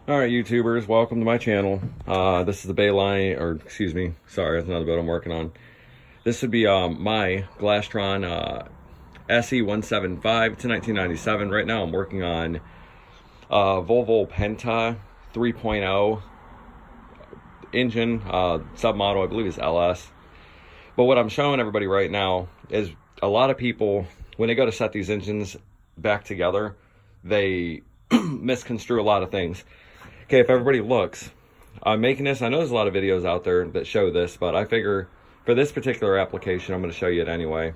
All right, YouTubers, welcome to my channel. This is the Bayline, or excuse me, sorry, that's another boat I'm working on. This would be my Glastron SE175. It's a 1997. Right now I'm working on Volvo Penta 3.0 engine, submodel, I believe is LS. But what I'm showing everybody right now is a lot of people, when they go to set these engines back together, they misconstrue a lot of things. Okay, if everybody looks, I'm making this, I know there's a lot of videos out there that show this, but I figure for this particular application, I'm going to show you it anyway.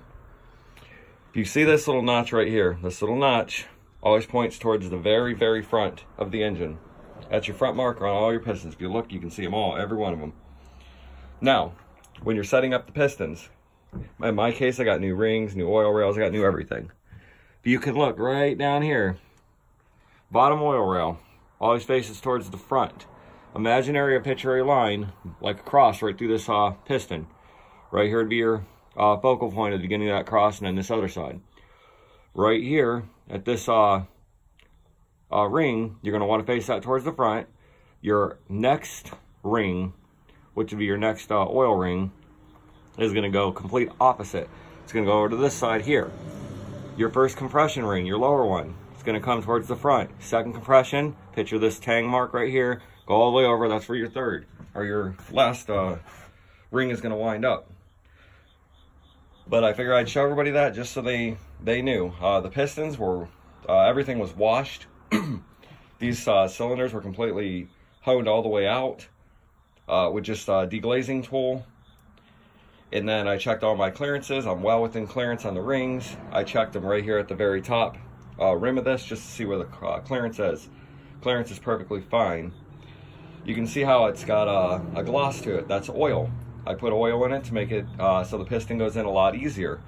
If you see this little notch right here, this little notch always points towards the very, very front of the engine. That's your front marker on all your pistons. If you look, you can see them all, every one of them. Now, when you're setting up the pistons, in my case, I got new rings, new oil rails, I got new everything. But you can look right down here, bottom oil rail, always faces towards the front. Imaginary or picture a line, like a cross right through this piston. Right here would be your focal point at the beginning of that cross, and then this other side. Right here, at this ring, you're going to want to face that towards the front. Your next ring, which would be your next oil ring, is going to go complete opposite. It's going to go over to this side here. Your first compression ring, your lower one, it's going to come towards the front. Second compression, picture this tang mark right here, go all the way over, that's where your third, or your last ring is going to wind up. But I figured I'd show everybody that just so they knew. The pistons were, everything was washed. These cylinders were completely honed all the way out with just a deglazing tool. And then I checked all my clearances. I'm well within clearance on the rings. I checked them right here at the very top rim of this just to see where the clearance is. Clearance is perfectly fine. You can see how it's got a gloss to it. That's oil. I put oil in it to make it so the piston goes in a lot easier.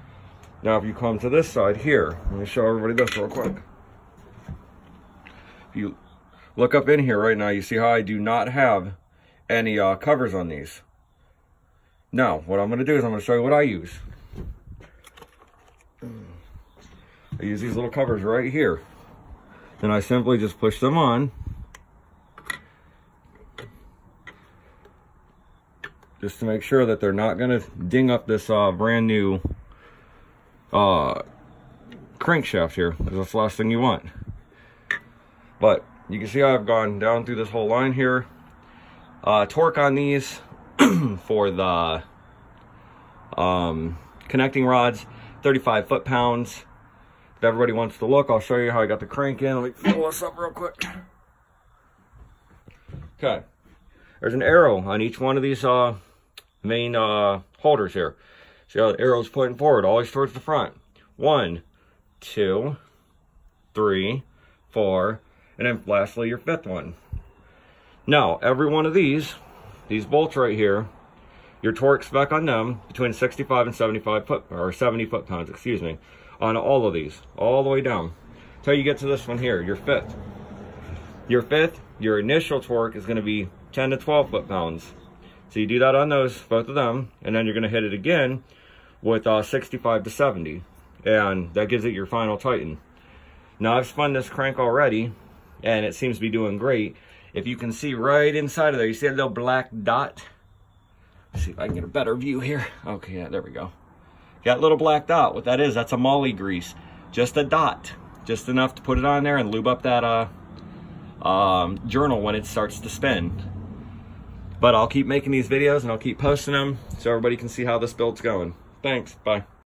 Now if you come to this side here, let me show everybody this real quick. If you look up in here right now, you see how I do not have any covers on these. Now, what I'm going to do is I'm going to show you what I use. I use these little covers right here. And I simply just push them on. Just to make sure that they're not going to ding up this brand new crankshaft here. That's the last thing you want. But you can see how I've gone down through this whole line here. Torque on these for the connecting rods, 35 foot-pounds. If everybody wants to look, I'll show you how I got the crank in. Let me pull this up real quick. Okay, there's an arrow on each one of these main holders here. See how the arrow's pointing forward, always towards the front. 1, 2, 3, 4, and then lastly your fifth one. Now, every one of these bolts right here, your torque spec on them between 65 and 75 foot, or 70 foot-pounds, excuse me, on all of these, all the way down. Until you get to this one here, your fifth. Your fifth, your initial torque is going to be 10 to 12 foot-pounds. So you do that on those, both of them, and then you're going to hit it again with 65 to 70. And that gives it your final tighten. Now I've spun this crank already, and it seems to be doing great. If you can see right inside of there, you see a little black dot? Let's see if I can get a better view here. Okay, yeah, there we go. Got a little black dot. What that is, that's a moly grease. Just a dot. Just enough to put it on there and lube up that journal when it starts to spin. But I'll keep making these videos and I'll keep posting them so everybody can see how this build's going. Thanks, bye.